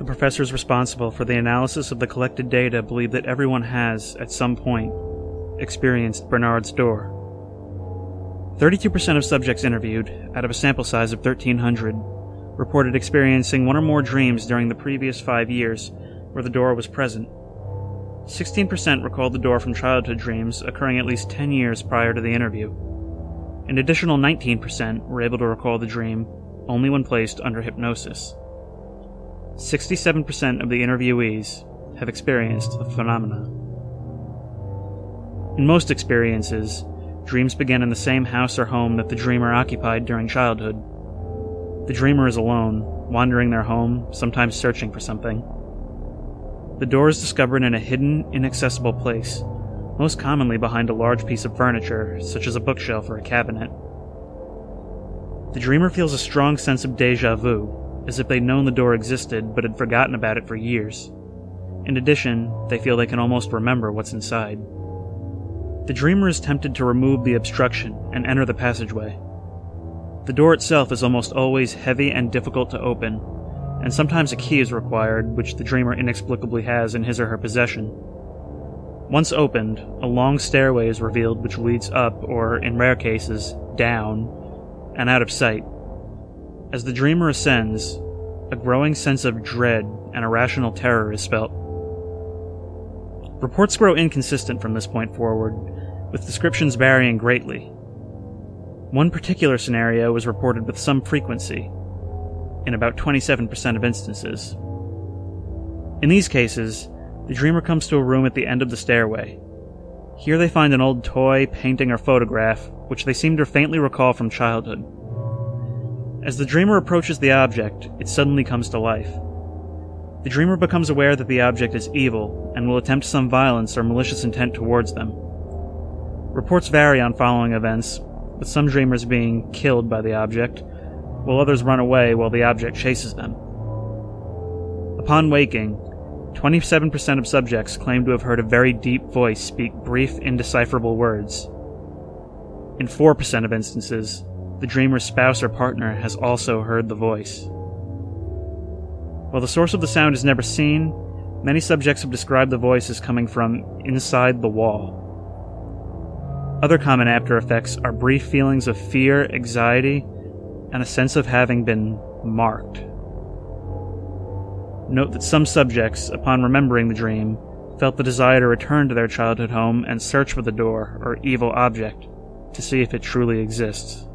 professors responsible for the analysis of the collected data believe that everyone has, at some point, experienced Bernhard's door. 32% of subjects interviewed, out of a sample size of 1,300, reported experiencing one or more dreams during the previous 5 years where the door was present. 16% recalled the door from childhood dreams occurring at least 10 years prior to the interview. An additional 19% were able to recall the dream only when placed under hypnosis. 67% of the interviewees have experienced the phenomena. In most experiences, dreams begin in the same house or home that the dreamer occupied during childhood. The dreamer is alone, wandering their home, sometimes searching for something. The door is discovered in a hidden, inaccessible place, most commonly behind a large piece of furniture, such as a bookshelf or a cabinet. The dreamer feels a strong sense of déjà vu, as if they'd known the door existed but had forgotten about it for years. In addition, they feel they can almost remember what's inside. The dreamer is tempted to remove the obstruction and enter the passageway. The door itself is almost always heavy and difficult to open, and sometimes a key is required, which the dreamer inexplicably has in his or her possession. Once opened, a long stairway is revealed which leads up, or in rare cases, down, and out of sight. As the dreamer ascends, a growing sense of dread and irrational terror is felt. Reports grow inconsistent from this point forward, with descriptions varying greatly. One particular scenario was reported with some frequency, in about 27% of instances. In these cases, the dreamer comes to a room at the end of the stairway. Here they find an old toy, painting, or photograph, which they seem to faintly recall from childhood. As the dreamer approaches the object, it suddenly comes to life. The dreamer becomes aware that the object is evil, and will attempt some violence or malicious intent towards them. Reports vary on following events, with some dreamers being killed by the object, while others run away while the object chases them. Upon waking, 27% of subjects claim to have heard a very deep voice speak brief, indecipherable words. In 4% of instances, the dreamer's spouse or partner has also heard the voice. While the source of the sound is never seen, many subjects have described the voice as coming from inside the wall. Other common after effects are brief feelings of fear, anxiety, and a sense of having been marked. Note that some subjects, upon remembering the dream, felt the desire to return to their childhood home and search for the door or evil object to see if it truly exists.